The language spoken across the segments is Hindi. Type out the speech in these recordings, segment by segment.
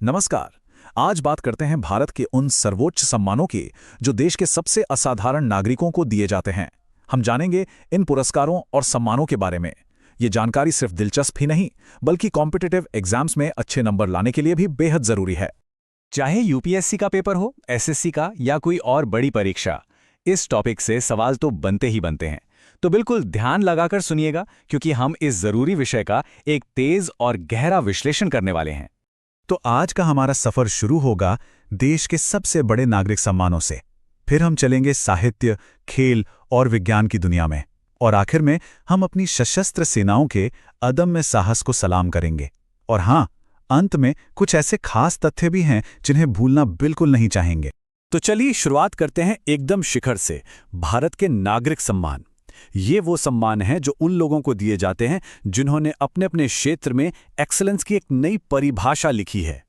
नमस्कार। आज बात करते हैं भारत के उन सर्वोच्च सम्मानों की जो देश के सबसे असाधारण नागरिकों को दिए जाते हैं। हम जानेंगे इन पुरस्कारों और सम्मानों के बारे में। ये जानकारी सिर्फ दिलचस्प ही नहीं, बल्कि कॉम्पिटिटिव एग्जाम्स में अच्छे नंबर लाने के लिए भी बेहद जरूरी है। चाहे यूपीएससी का पेपर हो, एसएससी का या कोई और बड़ी परीक्षा, इस टॉपिक से सवाल तो बनते ही बनते हैं। तो बिल्कुल ध्यान लगाकर सुनिएगा, क्योंकि हम इस जरूरी विषय का एक तेज और गहरा विश्लेषण करने वाले हैं। तो आज का हमारा सफर शुरू होगा देश के सबसे बड़े नागरिक सम्मानों से। फिर हम चलेंगे साहित्य, खेल और विज्ञान की दुनिया में, और आखिर में हम अपनी सशस्त्र सेनाओं के अदम्य साहस को सलाम करेंगे। और हाँ, अंत में कुछ ऐसे खास तथ्य भी हैं जिन्हें भूलना बिल्कुल नहीं चाहेंगे। तो चलिए शुरुआत करते हैं एकदम शिखर से, भारत के नागरिक सम्मान। ये वो सम्मान हैं जो उन लोगों को दिए जाते हैं जिन्होंने अपने अपने क्षेत्र में एक्सीलेंस की एक नई परिभाषा लिखी है।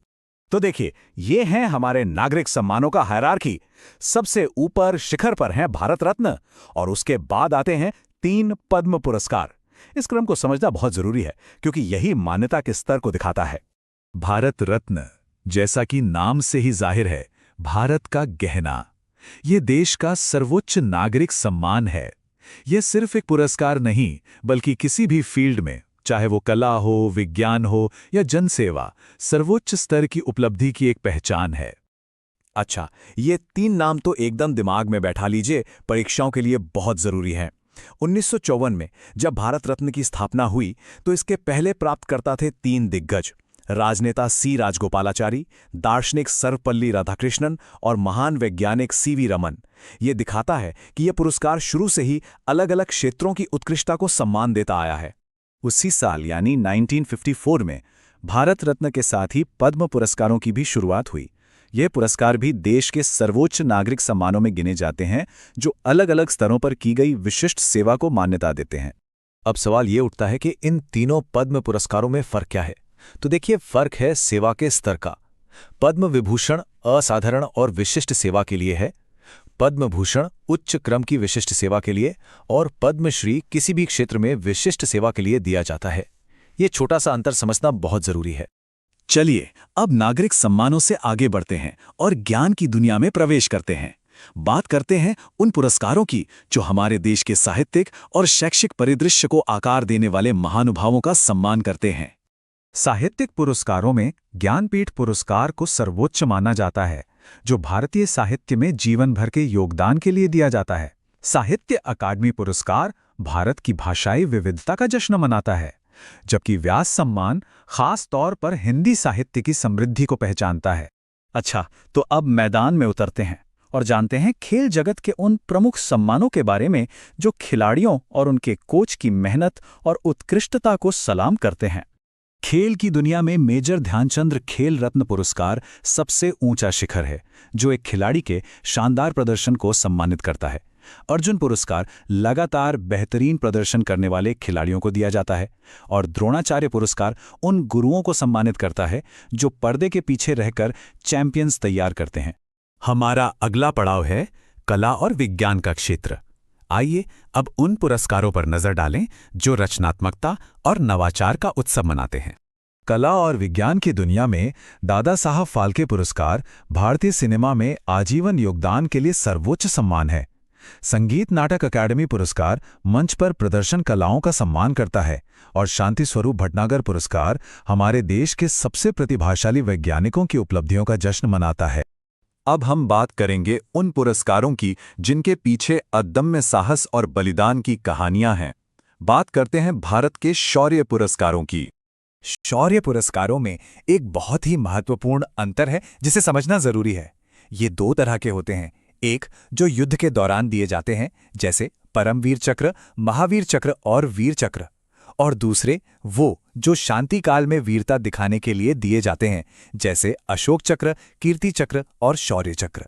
तो देखिए, ये हैं हमारे नागरिक सम्मानों का हायरार्की। सबसे ऊपर शिखर पर हैं भारत रत्न, और उसके बाद आते हैं 3 पद्म पुरस्कार। इस क्रम को समझना बहुत जरूरी है, क्योंकि यही मान्यता के स्तर को दिखाता है। भारत रत्न, जैसा कि नाम से ही जाहिर है, भारत का गहना। ये देश का सर्वोच्च नागरिक सम्मान है। यह सिर्फ एक पुरस्कार नहीं, बल्कि किसी भी फील्ड में, चाहे वो कला हो, विज्ञान हो या जनसेवा, सर्वोच्च स्तर की उपलब्धि की एक पहचान है। अच्छा, ये 3 नाम तो एकदम दिमाग में बैठा लीजिए, परीक्षाओं के लिए बहुत जरूरी हैं। 1954 में जब भारत रत्न की स्थापना हुई, तो इसके पहले प्राप्तकर्ता थे 3 दिग्गज: राजनेता सी राजगोपालाचारी, दार्शनिक सर्वपल्ली राधाकृष्णन और महान वैज्ञानिक सीवी रमन। ये दिखाता है कि यह पुरस्कार शुरू से ही अलग अलग क्षेत्रों की उत्कृष्टता को सम्मान देता आया है। उसी साल यानी 1954 में भारत रत्न के साथ ही पद्म पुरस्कारों की भी शुरुआत हुई। ये पुरस्कार भी देश के सर्वोच्च नागरिक सम्मानों में गिने जाते हैं, जो अलग अलग स्तरों पर की गई विशिष्ट सेवा को मान्यता देते हैं। अब सवाल ये उठता है कि इन तीनों पद्म पुरस्कारों में फर्क क्या है? तो देखिए, फर्क है सेवा के स्तर का। पद्म विभूषण असाधारण और विशिष्ट सेवा के लिए है, पद्म भूषण उच्च क्रम की विशिष्ट सेवा के लिए, और पद्मश्री किसी भी क्षेत्र में विशिष्ट सेवा के लिए दिया जाता है। ये छोटा सा अंतर समझना बहुत जरूरी है। चलिए, अब नागरिक सम्मानों से आगे बढ़ते हैं और ज्ञान की दुनिया में प्रवेश करते हैं। बात करते हैं उन पुरस्कारों की जो हमारे देश के साहित्यिक और शैक्षिक परिदृश्य को आकार देने वाले महानुभावों का सम्मान करते हैं। साहित्यिक पुरस्कारों में ज्ञानपीठ पुरस्कार को सर्वोच्च माना जाता है, जो भारतीय साहित्य में जीवन भर के योगदान के लिए दिया जाता है। साहित्य अकादमी पुरस्कार भारत की भाषाई विविधता का जश्न मनाता है, जबकि व्यास सम्मान खास तौर पर हिंदी साहित्य की समृद्धि को पहचानता है। अच्छा, तो अब मैदान में उतरते हैं और जानते हैं खेल जगत के उन प्रमुख सम्मानों के बारे में जो खिलाड़ियों और उनके कोच की मेहनत और उत्कृष्टता को सलाम करते हैं। खेल की दुनिया में मेजर ध्यानचंद खेल रत्न पुरस्कार सबसे ऊंचा शिखर है, जो एक खिलाड़ी के शानदार प्रदर्शन को सम्मानित करता है। अर्जुन पुरस्कार लगातार बेहतरीन प्रदर्शन करने वाले खिलाड़ियों को दिया जाता है, और द्रोणाचार्य पुरस्कार उन गुरुओं को सम्मानित करता है जो पर्दे के पीछे रहकर चैंपियंस तैयार करते हैं। हमारा अगला पड़ाव है कला और विज्ञान का क्षेत्र। आइए अब उन पुरस्कारों पर नजर डालें जो रचनात्मकता और नवाचार का उत्सव मनाते हैं। कला और विज्ञान की दुनिया में दादा साहब फाल्के पुरस्कार भारतीय सिनेमा में आजीवन योगदान के लिए सर्वोच्च सम्मान है। संगीत नाटक अकादमी पुरस्कार मंच पर प्रदर्शन कलाओं का सम्मान करता है, और शांति स्वरूप भटनागर पुरस्कार हमारे देश के सबसे प्रतिभाशाली वैज्ञानिकों की उपलब्धियों का जश्न मनाता है। अब हम बात करेंगे उन पुरस्कारों की जिनके पीछे अदम्य साहस और बलिदान की कहानियां हैं। बात करते हैं भारत के शौर्य पुरस्कारों की। शौर्य पुरस्कारों में एक बहुत ही महत्वपूर्ण अंतर है जिसे समझना जरूरी है। ये 2 तरह के होते हैं। एक जो युद्ध के दौरान दिए जाते हैं, जैसे परमवीर चक्र, महावीर चक्र और वीर चक्र, और दूसरे वो जो शांति काल में वीरता दिखाने के लिए दिए जाते हैं, जैसे अशोक चक्र, कीर्ति चक्र और शौर्य चक्र।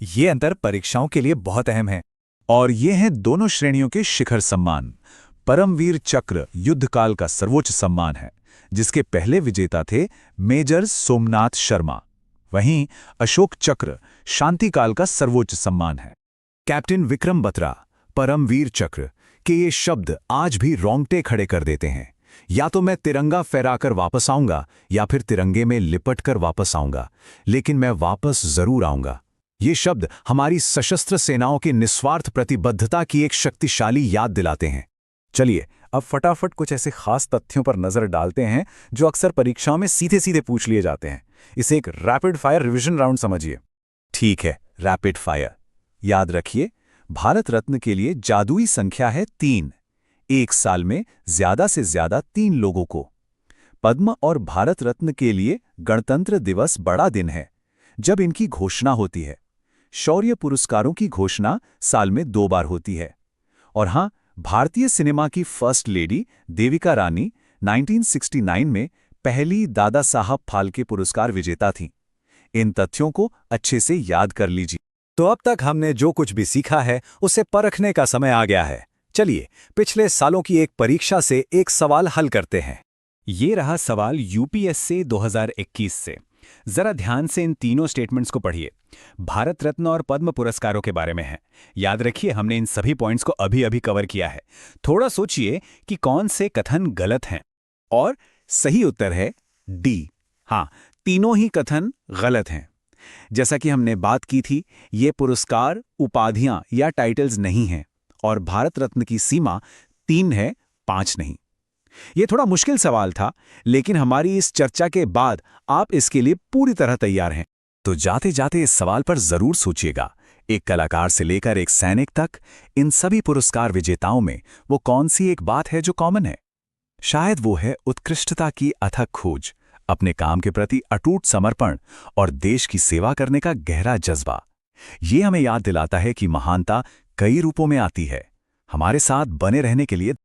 ये अंतर परीक्षाओं के लिए बहुत अहम है। और ये हैं दोनों श्रेणियों के शिखर सम्मान। परमवीर चक्र युद्धकाल का सर्वोच्च सम्मान है, जिसके पहले विजेता थे मेजर सोमनाथ शर्मा। वहीं अशोक चक्र शांतिकाल का सर्वोच्च सम्मान है। कैप्टन विक्रम बत्रा, परमवीर चक्र के ये शब्द आज भी रोंगटे खड़े कर देते हैं, या तो मैं तिरंगा फहराकर वापस आऊंगा या फिर तिरंगे में लिपट कर वापस आऊंगा, लेकिन मैं वापस जरूर आऊंगा। ये शब्द हमारी सशस्त्र सेनाओं की निस्वार्थ प्रतिबद्धता की एक शक्तिशाली याद दिलाते हैं। चलिए अब फटाफट कुछ ऐसे खास तथ्यों पर नजर डालते हैं जो अक्सर परीक्षाओं में सीधे सीधे पूछ लिए जाते हैं। इसे एक रैपिड फायर रिवीजन राउंड समझिए। ठीक है, रैपिड फायर। याद रखिए, भारत रत्न के लिए जादुई संख्या है 3। एक साल में ज्यादा से ज्यादा 3 लोगों को। पद्म और भारत रत्न के लिए गणतंत्र दिवस बड़ा दिन है जब इनकी घोषणा होती है। शौर्य पुरस्कारों की घोषणा साल में 2 बार होती है। और हां, भारतीय सिनेमा की फर्स्ट लेडी देविका रानी 1969 में पहली दादा साहब फाल्के पुरस्कार विजेता थीं। इन तथ्यों को अच्छे से याद कर लीजिए। तो अब तक हमने जो कुछ भी सीखा है उसे परखने का समय आ गया है। चलिए पिछले सालों की एक परीक्षा से एक सवाल हल करते हैं। ये रहा सवाल यूपीएससी 2021 से। जरा ध्यान से इन तीनों स्टेटमेंट्स को पढ़िए। भारत रत्न और पद्म पुरस्कारों के बारे में है। याद रखिए, हमने इन सभी पॉइंट्स को अभी अभी कवर किया है। थोड़ा सोचिए कि कौन से कथन गलत हैं। और सही उत्तर है डी। हाँ, तीनों ही कथन गलत हैं। जैसा कि हमने बात की थी, ये पुरस्कार उपाधियां या टाइटल्स नहीं हैं और भारत रत्न की सीमा 3 है, 5 नहीं। ये थोड़ा मुश्किल सवाल था, लेकिन हमारी इस चर्चा के बाद आप इसके लिए पूरी तरह तैयार हैं। तो जाते जाते इस सवाल पर जरूर सोचिएगा, एक कलाकार से लेकर एक सैनिक तक, इन सभी पुरस्कार विजेताओं में वो कौन सी एक बात है जो कॉमन है? शायद वो है उत्कृष्टता की अथक खोज, अपने काम के प्रति अटूट समर्पण और देश की सेवा करने का गहरा जज्बा। ये हमें याद दिलाता है कि महानता कई रूपों में आती है। हमारे साथ बने रहने के लिए